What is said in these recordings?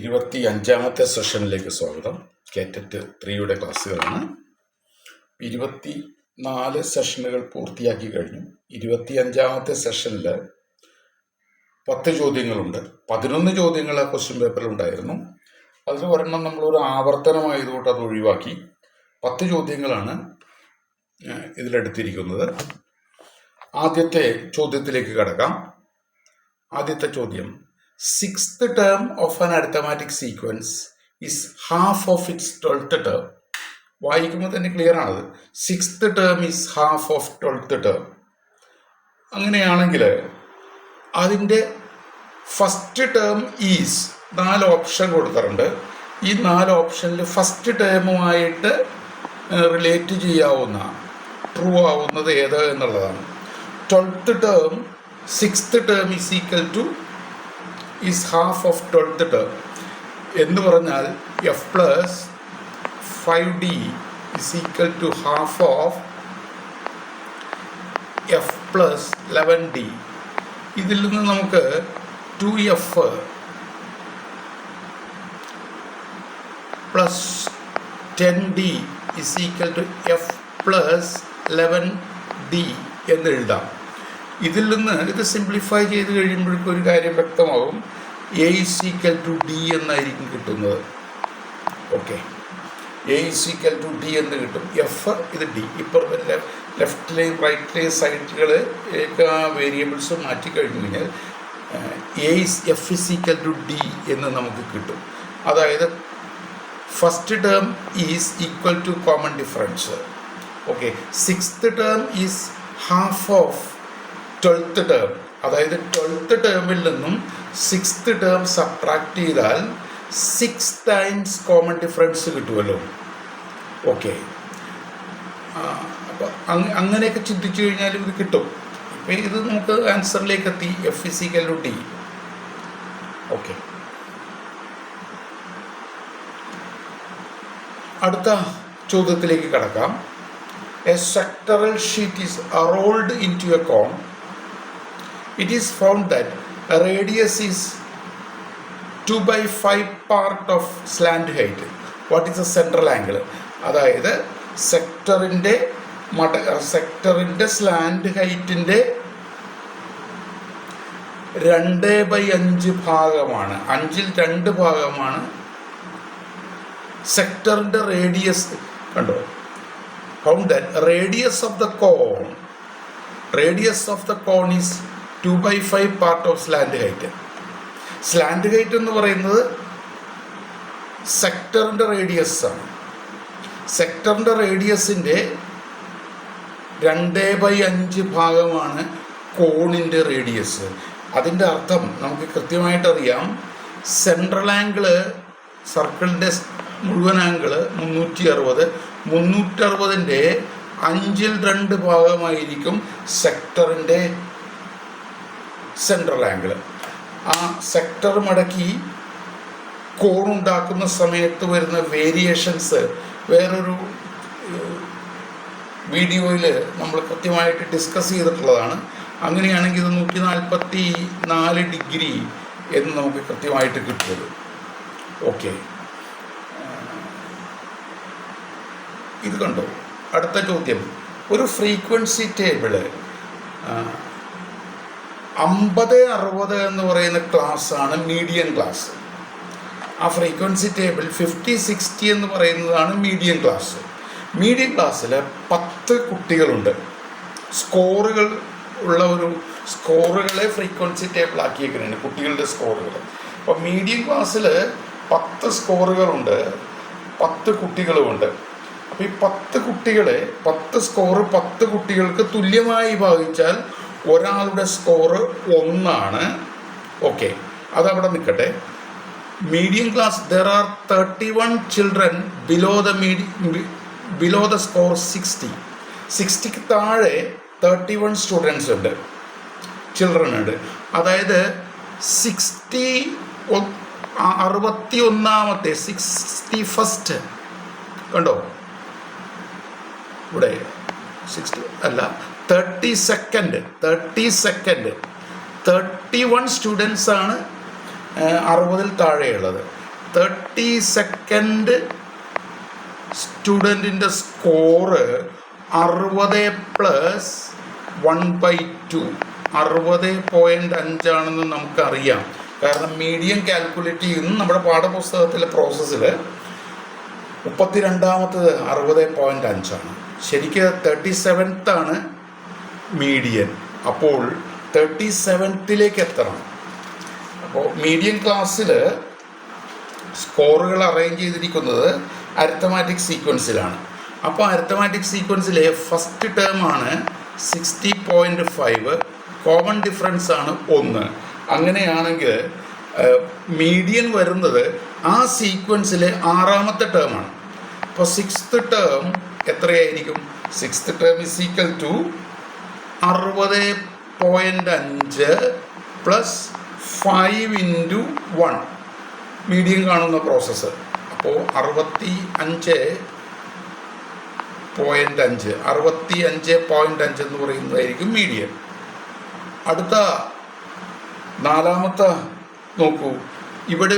25ാമത്തെ സെഷനിലേക്ക് സ്വാഗതം. കേറ്ററ്റ് 3യുടെ ക്ലാസ്സുകളാണ്. 24 സെഷനുകൾ പൂർത്തിയാക്കി കഴിഞ്ഞു. 25ാമത്തെ സെഷനിൽ 10 ചോദ്യങ്ങളുണ്ട്. 11 ചോദ്യങ്ങൾ ആ ക്വസ്റ്റ്യൻ പേപ്പറിലുണ്ടായിരുന്നു. അതിൽ ഒരെണ്ണം നമ്മളൊരു ആവർത്തനമായതുകൊണ്ട് അത് ഒഴിവാക്കി. 10 ചോദ്യങ്ങളാണ് ഇതിലെടുത്തിരിക്കുന്നത്. ആദ്യത്തെ ചോദ്യത്തിലേക്ക് കടക്കാം. ആദ്യത്തെ ചോദ്യം: Sixth term of an arithmetic sequence is half of its 12th term. വായിക്കുമ്പോൾ തന്നെ ക്ലിയർ ആണത്. 6th term is half of 12th term. അങ്ങനെയാണെങ്കിൽ അതിൻ്റെ ഫസ്റ്റ് ടേം ഈസ് 4 ഓപ്ഷൻ കൊടുത്തിട്ടുണ്ട്. ഈ 4 ഓപ്ഷനിൽ ഫസ്റ്റ് ടേമുമായിട്ട് റിലേറ്റ് ചെയ്യാവുന്ന ട്രൂ ആവുന്നത് ഏത് എന്നുള്ളതാണ്. 12th term 6th term is equal to is half of 12th term എന്ന് പറഞ്ഞാൽ f plus 5d is equal to half of f plus 11d. ഇതിൽ നിന്ന് നമുക്ക് 2f plus 10d is equal to f plus 11d എന്ന് എഴുതാം. ഇതിൽ നിന്ന് ഇത് സിംപ്ലിഫൈ ചെയ്ത് കഴിയുമ്പോഴേക്കും ഒരു കാര്യം വ്യക്തമാകും. a is equal to d എന്നായിരിക്കും കിട്ടുന്നത്. Okay, a is equal to d എന്ന് കിട്ടും. എഫ് ഇത് ഡി. ഇപ്പോൾ ലെഫ്റ്റിലെയും റൈറ്റിലെയും സൈഡുകൾ വേരിയബിൾസ് മാറ്റിക്കഴിഞ്ഞു കഴിഞ്ഞാൽ F is equal to D എന്ന് നമുക്ക് കിട്ടും. അതായത് first term is equal to common difference. Okay, 6th term is half of 12th term. അതായത് 12th ടേമിൽ നിന്നും 6th ടേം സബ്ട്രാക്ട് ചെയ്താൽ 6 ടൈംസ് കോമൺ ഡിഫറൻസ് കിട്ടുമല്ലോ. ഓക്കെ, അപ്പോൾ അങ്ങനെയൊക്കെ ചിന്തിച്ചു കഴിഞ്ഞാൽ ഇത് കിട്ടും. അപ്പോൾ ഇത് നമുക്ക് ആൻസറിലേക്ക് എത്തി. F is equal to D. Okay, അടുത്ത ചോദ്യത്തിലേക്ക് കടക്കാം. A sectoral sheet is rolled into a cone. It is found that a radius is 2/5 part of slant height. What is the central angle? അതായത് സെക്ടറിൻ്റെ സ്ലാൻഡ് ഹൈറ്റിൻ്റെ 2/5 ഭാഗമാണ്. 5ൽ 2 ഭാഗമാണ് സെക്ടറിൻ്റെ radius. കണ്ടോ, found that radius of the cone is 2/5 part of slant height. Slant height എന്ന് പറയുന്നത് സെക്ടറിൻ്റെ radius ആണ്. സെക്ടറിൻ്റെ റേഡിയസിൻ്റെ 2/5 ഭാഗമാണ് കോണിൻ്റെ radius. അതിൻ്റെ അർത്ഥം നമുക്ക് കൃത്യമായിട്ടറിയാം. സെൻട്രൽ ആംഗിള്, സർക്കിളിൻ്റെ മുഴുവൻ ആംഗിള് 360. 5ൽ 2 ഭാഗമായിരിക്കും സെക്ടറിൻ്റെ സെൻട്രൽ ആംഗിള്. ആ സെക്ടർ മടക്കി കോണുണ്ടാക്കുന്ന സമയത്ത് വരുന്ന വേരിയേഷൻസ് വേറൊരു വീഡിയോയിൽ നമ്മൾ കൃത്യമായിട്ട് ഡിസ്കസ് ചെയ്തിട്ടുള്ളതാണ്. അങ്ങനെയാണെങ്കിൽ ഇത് 144 ഡിഗ്രി എന്ന് നമുക്ക് കൃത്യമായിട്ട് കിട്ടുന്നത്. ഓക്കെ, ഇത് കണ്ടോ. അടുത്ത ചോദ്യം: ഒരു ഫ്രീക്വൻസി ടേബിള് 50-60 എന്ന് പറയുന്ന ക്ലാസ്സാണ് മീഡിയൻ ക്ലാസ്. ആ ഫ്രീക്വൻസി ടേബിൾ 50-60 എന്ന് പറയുന്നതാണ് മീഡിയൻ ക്ലാസ്. മീഡിയൻ ക്ലാസ്സിൽ 10 കുട്ടികളുണ്ട്. സ്കോറുകൾ ഉള്ള ഒരു സ്കോറുകളെ ഫ്രീക്വൻസി ടേബിൾ ആക്കിയേക്കുന്നതാണ്, കുട്ടികളുടെ സ്കോറുകൾ. അപ്പോൾ മീഡിയൻ ക്ലാസ്സിൽ 10 സ്കോറുകളുണ്ട്, 10 കുട്ടികളുമുണ്ട്. അപ്പോൾ ഈ 10 കുട്ടികളെ 10 സ്കോറ് 10 കുട്ടികൾക്ക് തുല്യമായി ഭാഗിച്ചാൽ ഒരാളുടെ സ്കോറ് 1 ആണ്. ഓക്കെ, അതവിടെ നിൽക്കട്ടെ. Medium class there are 31 children below the score 60. 60ക്ക് താഴെ 31 സ്റ്റുഡൻസ് ഉണ്ട്, ചിൽഡ്രൻ ഉണ്ട്. അതായത് 61ാമത്തെ 61st കണ്ടോ ഇവിടെ 60 അല്ല 32nd 31 സ്റ്റുഡൻസാണ് 60ൽ താഴെയുള്ളത്. 32nd സ്റ്റുഡൻറ്റിൻ്റെ സ്കോറ് 60+1/2 60.5 ആണെന്ന് നമുക്കറിയാം. കാരണം മീഡിയം കാൽക്കുലേറ്റ് ചെയ്യുന്ന നമ്മുടെ പാഠപുസ്തകത്തിലെ പ്രോസസ്സിൽ 32ാമത്തത് 60.5 ആണ്. ശരിക്കും 37th ആണ് മീഡിയൻ. അപ്പോൾ 37th എത്തണം. അപ്പോൾ മീഡിയം ക്ലാസ്സിൽ സ്കോറുകൾ അറേഞ്ച് ചെയ്തിരിക്കുന്നത് അരിത്തമാറ്റിക് സീക്വൻസിലാണ്. അപ്പോൾ അരിത്തമാറ്റിക് സീക്വൻസിലെ ഫസ്റ്റ് ടേം ആണ് 60.5, കോമൺ ഡിഫറൻസ് ആണ് 1. അങ്ങനെയാണെങ്കിൽ മീഡിയൻ വരുന്നത് ആ സീക്വൻസിലെ 6ാമത്തെ ടേമാണ്. അപ്പോൾ 6th ടേം എത്രയായിരിക്കും? 6th term is equal to 60.5 plus 5 × 1 medium കാണുന്ന പ്രോസസ്സ്. അപ്പോൾ 65.5 എന്ന് പറയുന്നതായിരിക്കും മീഡിയം. അടുത്ത 4ാമത്തെ നോക്കൂ, ഇവിടെ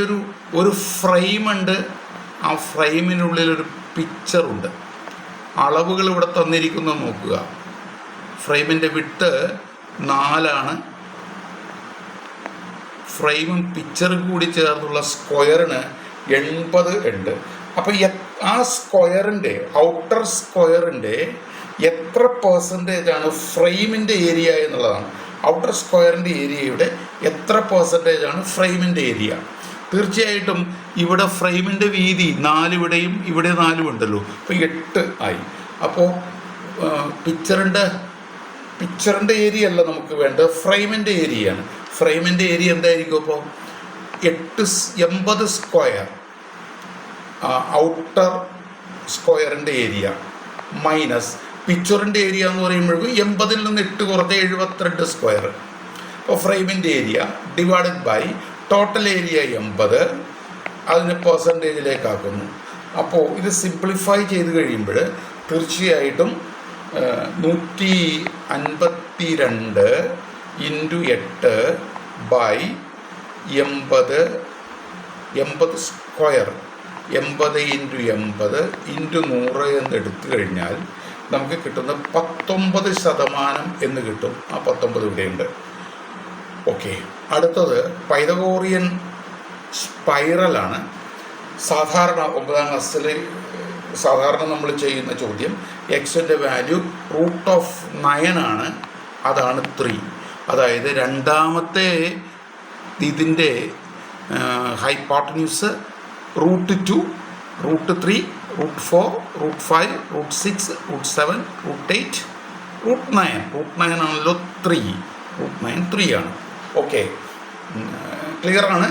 ഒരു ഫ്രെയിമുണ്ട്. ആ ഫ്രെയിമിനുള്ളിലൊരു പിക്ചറുണ്ട്. അളവുകൾ ഇവിടെ തന്നിരിക്കുന്നത് നോക്കുക. ഫ്രെയിമിൻ്റെ വിട്ട് 4 ഫ്രെയിമും പിക്ചറും കൂടി ചേർന്നുള്ള സ്ക്വയറിന് 80 ഉണ്ട്. അപ്പോൾ ആ സ്ക്വയറിൻ്റെ ഔട്ടർ സ്ക്വയറിൻ്റെ എത്ര പെർസെൻറ്റേജാണ് ഫ്രെയിമിൻ്റെ ഏരിയ എന്നുള്ളതാണ്. ഔട്ടർ സ്ക്വയറിൻ്റെ ഏരിയയുടെ എത്ര പെർസെൻറ്റേജാണ് ഫ്രെയിമിൻ്റെ ഏരിയ? തീർച്ചയായിട്ടും ഇവിടെ ഫ്രെയിമിൻ്റെ വീതി 4 ഇവിടെയും ഇവിടെ 4 ഉണ്ടല്ലോ. അപ്പോൾ 8 ആയി. അപ്പോൾ പിക്ചറിൻ്റെ ഏരിയ അല്ല നമുക്ക് വേണ്ടത്, ഫ്രെയിമിൻ്റെ ഏരിയയാണ്. ഫ്രെയിമിൻ്റെ ഏരിയ എന്തായിരിക്കും? അപ്പോൾ 80 സ്ക്വയർ ഔട്ടർ സ്ക്വയറിൻ്റെ ഏരിയ മൈനസ് പിക്ചറിൻ്റെ ഏരിയ എന്ന് പറയുമ്പോഴേക്കും 80ൽ നിന്ന് 8 കുറച്ച് 72 സ്ക്വയർ. അപ്പോൾ ഫ്രെയിമിൻ്റെ area divided by total area 80, അതിന് പെർസെൻറ്റേജിലേക്കാക്കുന്നു. അപ്പോൾ ഇത് സിംപ്ലിഫൈ ചെയ്ത് കഴിയുമ്പോൾ തീർച്ചയായിട്ടും 152 × 8 ബൈ 80 സ്ക്വയർ 80 × 80 × 100 എന്ന് എടുത്തു കഴിഞ്ഞാൽ നമുക്ക് കിട്ടുന്ന 19% എന്ന് കിട്ടും. ആ 19 ഇവിടെയുണ്ട്. ഓക്കെ, അടുത്തത് പൈതഗോറിയൻ സ്പൈറലാണ്. സാധാരണ 9ാം ക്ലാസ്സിൽ സാധാരണ നമ്മൾ ചെയ്യുന്ന ചോദ്യം, എക്സിൻ്റെ വാല്യൂ √9 ആണ്, അതാണ് 3. അതായത് 2ാമത്തെ ഇതിൻ്റെ ഹൈപ്പോട്ടന്യൂസ് √2, √3, √4, √5, √6, √7, √8, √9. √9 ആണല്ലോ 3. √9 3 ആണ്. ഓക്കെ, ക്ലിയർ ആണ്.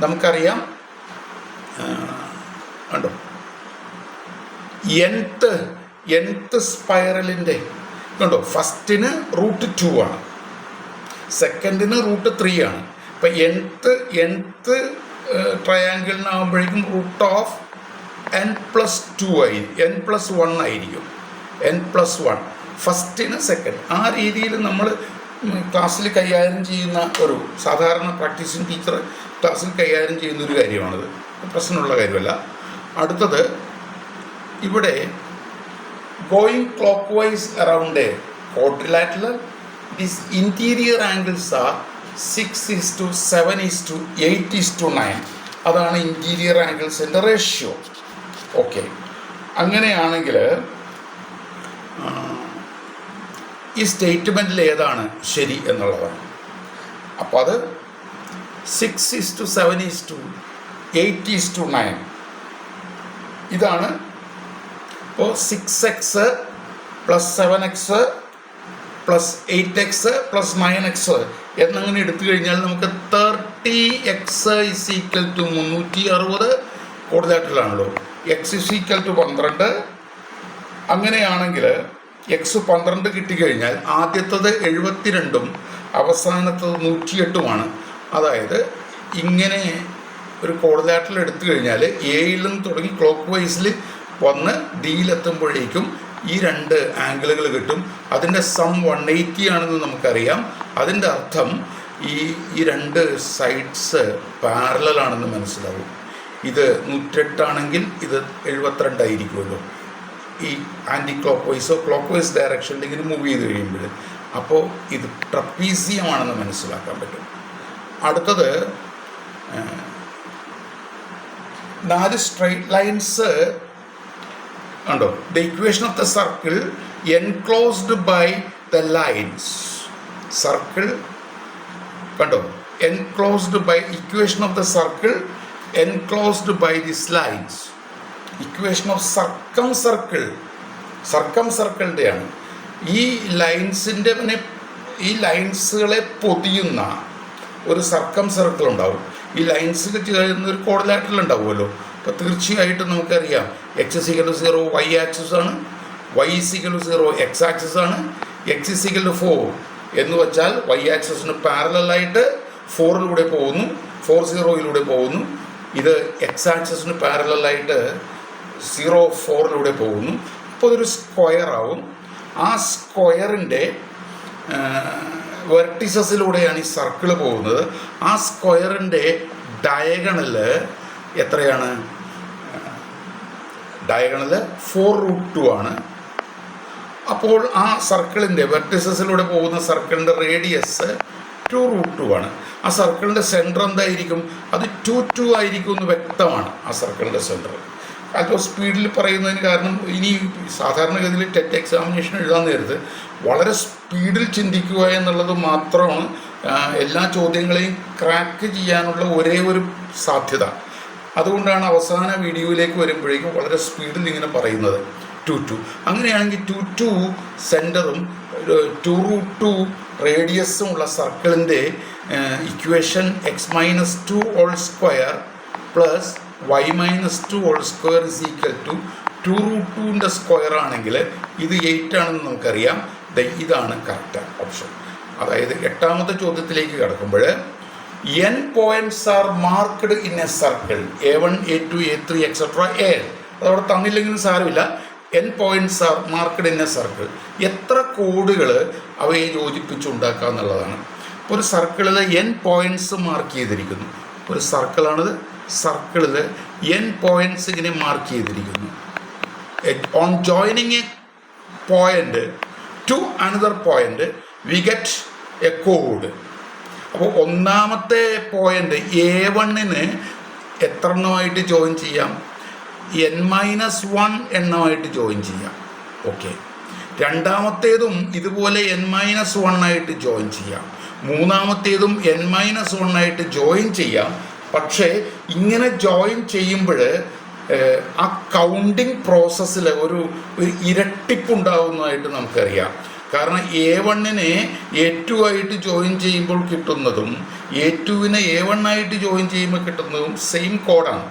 നമുക്കറിയാം കണ്ടോ, nth സ്പൈറലിൻ്റെ കണ്ടോ, ഫസ്റ്റിന് √2 ആണ്, സെക്കൻഡിന് √3 ആണ്. ഇപ്പം nth ട്രയാങ്കിളിനാകുമ്പോഴേക്കും √n+2 n+1 ആയിരിക്കും. n+1 ഫസ്റ്റിന് second. ആ രീതിയിൽ നമ്മൾ ക്ലാസ്സിൽ കൈകാര്യം ചെയ്യുന്ന ഒരു സാധാരണ പ്രാക്ടീസിങ് ടീച്ചർ ക്ലാസ്സിൽ കൈകാര്യം ചെയ്യുന്ന ഒരു കാര്യമാണിത്. പ്രശ്നമുള്ള കാര്യമല്ല. അടുത്തത് ഇവിടെ going clock vice around A quadrilateral, these interior angles are 6:7:8:9. അതാണ് ഇൻറ്റീരിയർ ആംഗിൾസിൻ്റെ റേഷ്യോ. ഓക്കെ, അങ്ങനെയാണെങ്കിൽ ഈ സ്റ്റേറ്റ്മെൻറ്റിൽ ഏതാണ് ശരി എന്നുള്ളതാണ്. അപ്പോൾ അത് 6:7:8:9 ഇതാണ്. അപ്പോൾ 6x + 7x + 8x + 9x എന്നങ്ങനെ എടുത്തു കഴിഞ്ഞാൽ നമുക്ക് 30x = 360 കൂടുതലായിട്ടുള്ളതാണല്ലോ. x = 12. അങ്ങനെയാണെങ്കിൽ x 12 കിട്ടിക്കഴിഞ്ഞാൽ ആദ്യത്തത് 72ഉം അവസാനത്തത് 108ഉമാണ്. അതായത് ഇങ്ങനെ ഒരു കോർഡിനേറ്ററിൽ എടുത്തു കഴിഞ്ഞാൽ എയിൽ നിന്ന് തുടങ്ങി ക്ലോക്ക് വൈസിൽ വന്ന് ഡിയിലെത്തുമ്പോഴേക്കും ഈ 2 ആംഗിളുകൾ കിട്ടും. അതിൻ്റെ സം 180 ആണെന്ന് നമുക്കറിയാം. അതിൻ്റെ അർത്ഥം ഈ 2 സൈഡ്സ് പാരലൽ ആണെന്ന് മനസ്സിലാവും. ഇത് 108 ആണെങ്കിൽ ഇത് 72 ആയിരിക്കുമല്ലോ ഈ ആൻറ്റി ക്ലോക്ക് വൈസോ ക്ലോക്ക് വൈസ് ഡയറക്ഷനിൽ ഇങ്ങനെ മൂവ് ചെയ്ത് കഴിയുമ്പോൾ. അപ്പോൾ ഇത് ട്രപ്പീസിയമാണെന്ന് മനസ്സിലാക്കാൻ പറ്റും. അടുത്തത് 4 സ്ട്രെയിറ്റ് ലൈൻസ് ഉണ്ടോ. The equation of the circle enclosed by the lines. Circle കണ്ടോ, enclosed by equation of the circle enclosed by this lines. Equation of circum സർക്കിളിൻ്റെയാണ്. ഈ ലൈൻസിൻ്റെ ഈ ലൈൻസുകളെ പൊതിയുന്ന ഒരു സർക്കം സർക്കിൾ ഉണ്ടാവും. ഈ ലൈൻസിൽ ചേരുന്ന ഒരു കോർഡിലേറ്ററൽ ഉണ്ടാവുമല്ലോ. അപ്പോൾ തീർച്ചയായിട്ടും നമുക്കറിയാം x=0 y ആക്സിസ് ആണ്, y=0 x ആക്സിസ് ആണ്, x=4 എന്ന് വെച്ചാൽ y ആക്സിസിന് പാരലായിട്ട് 4 പോകുന്നു, 40 പോകുന്നു. ഇത് x ആക്സിസിന് പാരലായിട്ട് 0 പോകുന്നു. അപ്പോൾ ഇതൊരു സ്ക്വയർ ആവും. ആ സ്ക്വയറിൻ്റെ വെർട്ടിസസിലൂടെയാണ് ഈ സർക്കിൾ പോകുന്നത്. ആ സ്ക്വയറിൻ്റെ ഡയഗണൽ എത്രയാണ്? ഡയഗണൽ 4√2 ആണ്. അപ്പോൾ ആ സർക്കിളിൻ്റെ വെർട്ടിസസിലൂടെ പോകുന്ന സർക്കിളിൻ്റെ റേഡിയസ് 2√2 ആണ്. ആ സർക്കിളിൻ്റെ സെൻറ്റർ എന്തായിരിക്കും? അത് 2 ആയിരിക്കും എന്ന് വ്യക്തമാണ്. ആ സർക്കിളിൻ്റെ സെൻറ്റർ അല്പം സ്പീഡിൽ പറയുന്നതിന് കാരണം ഇനി സാധാരണഗതിയിൽ ടെറ്റ് എക്സാമിനേഷൻ എഴുതാൻ നേരത്ത് വളരെ സ്പീഡിൽ ചിന്തിക്കുക എന്നുള്ളത് മാത്രമാണ് എല്ലാ ചോദ്യങ്ങളെയും ക്രാക്ക് ചെയ്യാനുള്ള ഒരേ ഒരു സാധ്യത. അതുകൊണ്ടാണ് അവസാന വീഡിയോയിലേക്ക് വരുമ്പോഴേക്കും വളരെ സ്പീഡിൽ ഇങ്ങനെ പറയുന്നത് 2 അങ്ങനെയാണെങ്കിൽ 2 സെൻറ്ററും 2√2 റേഡിയസും ഉള്ള സർക്കിളിൻ്റെ equation x-2 whole square plus y-2 whole square is equal to 2√2ൻ്റെ സ്ക്വയർ ആണെങ്കിൽ ഇത് 8 ആണെന്ന് നമുക്കറിയാം. ഇതാണ് കറക്റ്റ് ഓപ്ഷൻ. അതായത് 8ാമത്തെ ചോദ്യത്തിലേക്ക് കിടക്കുമ്പോൾ n points R marked in A circle A1 A2 A3 etcetera A. അതവിടെ തന്നില്ലെങ്കിലും സാരമില്ല. n points R marked in A circle. എത്ര കോഡുകൾ അവയെ യോജിപ്പിച്ചുണ്ടാക്കുക എന്നുള്ളതാണ്. ഇപ്പോൾ ഒരു സർക്കിളിൽ n പോയിന്റ്സ് മാർക്ക് ചെയ്തിരിക്കുന്നു. ഒരു സർക്കിളാണിത്. സർക്കിളിൽ n പോയിന്റ്സ് ഇങ്ങനെ മാർക്ക് ചെയ്തിരിക്കുന്നു. On joining A point two another point we get A code. അപ്പോൾ ഒന്നാമത്തെ പോയിന്റ് A1ന് എത്ര എണ്ണമായിട്ട് ജോയിൻ ചെയ്യാം? n-1 എണ്ണമായിട്ട് ജോയിൻ ചെയ്യാം. ഓക്കെ. രണ്ടാമത്തേതും ഇതുപോലെ n-1 ആയിട്ട് ജോയിൻ ചെയ്യാം. മൂന്നാമത്തേതും n-1 ആയിട്ട് ജോയിൻ ചെയ്യാം. പക്ഷേ ഇങ്ങനെ ജോയിൻ ചെയ്യുമ്പോൾ ആ കൗണ്ടിങ് പ്രോസസ്സിൽ ഒരു ഇരട്ടിപ്പുണ്ടാകുന്നതായിട്ട് നമുക്കറിയാം. കാരണം A1നെ A2 ആയിട്ട് ജോയിൻ ചെയ്യുമ്പോൾ കിട്ടുന്നതും A2വിനെ A1 ആയിട്ട് ജോയിൻ ചെയ്യുമ്പോൾ കിട്ടുന്നതും സെയിം കോഡാണ്.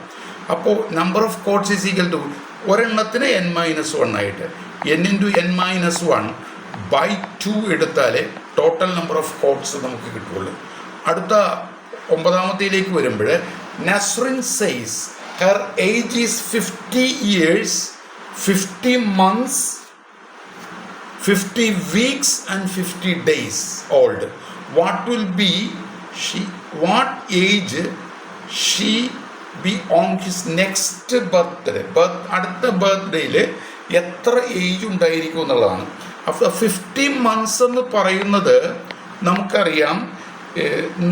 അപ്പോൾ number of codes is equal to ഒരെണ്ണത്തിന് n-1 ആയിട്ട് n-1/2 എടുത്താലേ ടോട്ടൽ നമ്പർ ഓഫ് കോഡ്സ് നമുക്ക് കിട്ടുള്ളൂ. അടുത്ത 9ാമത്തേലേക്ക് വരുമ്പോൾ Nasrin says her age is 50 years 50 months 50 weeks and 50 days old. What age she be on his next birthday? അടുത്ത ബർത്ത്ഡേയിൽ എത്ര ഏജ് ഉണ്ടായിരിക്കും എന്നുള്ളതാണ്. അപ്പോൾ 50 months എന്ന് പറയുന്നത് നമുക്കറിയാം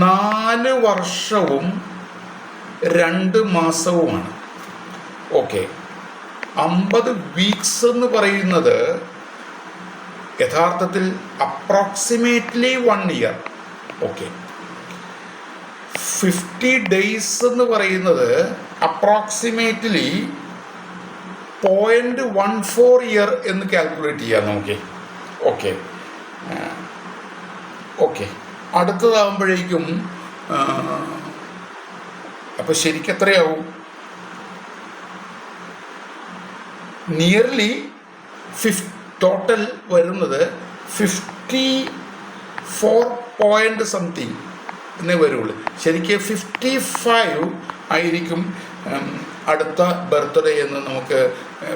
4 വർഷവും 2 മാസവുമാണ്. ഓക്കെ. 50 വീക്സ് എന്ന് പറയുന്നത് യഥാർത്ഥത്തിൽ അപ്രോക്സിമേറ്റ്ലി 1 year. ഓക്കെ. 50 days എന്ന് പറയുന്നത് അപ്രോക്സിമേറ്റ്ലി 0.14 year എന്ന് കാൽക്കുലേറ്റ് ചെയ്യാം നമുക്ക്. ഓക്കെ. ഓക്കെ. അടുത്തതാകുമ്പോഴേക്കും അപ്പോൾ ശരിക്കും എത്രയാവും? നിയർലി ടോട്ടൽ വരുന്നത് 54 പോയിന്റ് സംതിങ് എന്നേ വരുള്ളൂ. ശരിക്കും 55 ആയിരിക്കും അടുത്ത ബർത്ത്ഡേ എന്ന് നമുക്ക്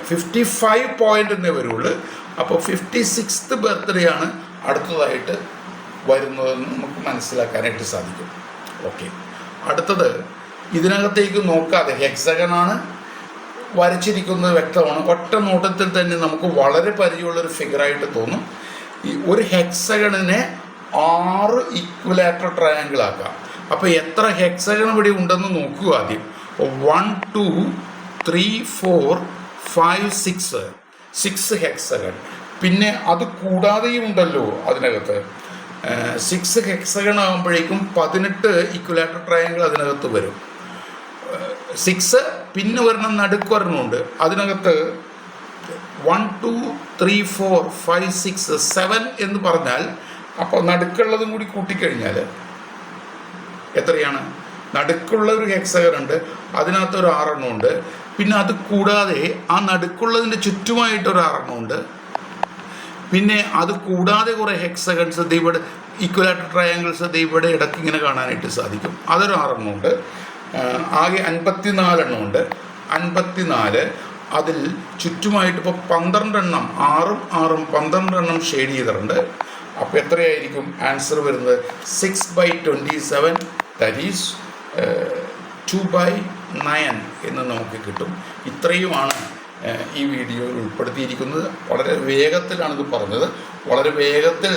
55 പോയിന്റ് എന്നേ വരുള്ളൂ. അപ്പോൾ 56th ബർത്ത്ഡേ ആണ് അടുത്തതായിട്ട് വരുന്നതെന്ന് നമുക്ക് മനസ്സിലാക്കാനായിട്ട് സാധിക്കും. ഓക്കെ. അടുത്തത് ഇതിനകത്തേക്ക് നോക്കാതെ ഹെക്സഗണാണ് വരച്ചിരിക്കുന്നത് വ്യക്തമാണ്. ഒറ്റ നോട്ടത്തിൽ തന്നെ നമുക്ക് വളരെ പരിചയമുള്ളൊരു ഫിഗറായിട്ട് തോന്നും. ഈ ഒരു ഹെക്സഗണിനെ 6 ഈക്വലാറ്റർ ട്രയാങ്കിൾ ആക്കാം. അപ്പോൾ എത്ര ഹെക്സഗൺ ഇവിടെ ഉണ്ടെന്ന് നോക്കുക ആദ്യം. 1 2 3 4 5 6 ഹെക്സഗൺ. പിന്നെ അത് കൂടാതെയും ഉണ്ടല്ലോ അതിനകത്ത് 6 ഹെക്സഗൺ ആകുമ്പോഴേക്കും 18 ഈക്വലാറ്റർ ട്രയാങ്കിൾ അതിനകത്ത് വരും. 6 പിന്നെ ഒരെണ്ണം നടുക്കൊരെണ്ണമുണ്ട് അതിനകത്ത് 1 2 3 4 5 6 7 എന്ന് പറഞ്ഞാൽ അപ്പോൾ നടുക്കുള്ളതും കൂടി കൂട്ടിക്കഴിഞ്ഞാൽ എത്രയാണ്? നടുക്കുള്ള ഒരു ഹെക്സഗൺ ഉണ്ട്, അതിനകത്തൊരു 6 എണ്ണം ഉണ്ട്. പിന്നെ അത് കൂടാതെ ആ നടുക്കുള്ളതിൻ്റെ ചുറ്റുമായിട്ടൊരു 6 എണ്ണം ഉണ്ട്. പിന്നെ അത് കൂടാതെ കുറേ ഹെക്സഗൺസ് ഇവിടെ ഈക്വലാറ്റർ ട്രയാങ്കിൾസ് ഇവിടെ ഇടയ്ക്ക് ഇങ്ങനെ കാണാനായിട്ട് സാധിക്കും. അതൊരു 6 എണ്ണം ഉണ്ട്. ആകെ 54 എണ്ണം ഉണ്ട്. 54 അതിൽ ചുറ്റുമായിട്ട് ഇപ്പോൾ 12 എണ്ണം 6ഉം 6ഉം 12 എണ്ണം ഷെയ്ഡ് ചെയ്തിട്ടുണ്ട്. അപ്പോൾ എത്രയായിരിക്കും ആൻസർ വരുന്നത്? 6/27 ദാറ്റ് ഈസ് 2/9 എന്ന് നമുക്ക് കിട്ടും. ഇത്രയുമാണ് ഈ വീഡിയോയിൽ ഉൾപ്പെടുത്തിയിരിക്കുന്നത്. വളരെ വേഗത്തിലാണിത് പറഞ്ഞത്. വളരെ വേഗത്തിൽ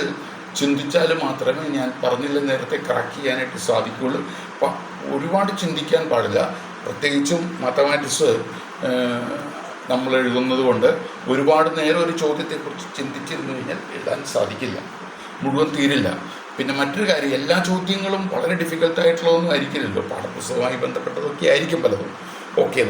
ചിന്തിച്ചാൽ മാത്രമേ ഞാൻ പറഞ്ഞില്ല നേരത്തെ കറക്റ്റ് ചെയ്യാനായിട്ട് സാധിക്കുകയുള്ളൂ. അപ്പം ഒരുപാട് ചിന്തിക്കാൻ പാടില്ല. പ്രത്യേകിച്ചും മാത്തമാറ്റിക്സ് നമ്മൾ എഴുതുന്നത് കൊണ്ട് ഒരുപാട് നേരം ഒരു ചോദ്യത്തെക്കുറിച്ച് ചിന്തിച്ചിരുന്നു കഴിഞ്ഞാൽ എഴുതാൻ സാധിക്കില്ല, മുഴുവൻ തീരില്ല. പിന്നെ മറ്റൊരു കാര്യം, എല്ലാ ചോദ്യങ്ങളും വളരെ ഡിഫിക്കൽട്ടായിട്ടുള്ളതൊന്നും ആയിരിക്കില്ലല്ലോ. പാഠപുസ്തകവുമായി ബന്ധപ്പെട്ടതൊക്കെ ആയിരിക്കും പലതും. ഓക്കെ.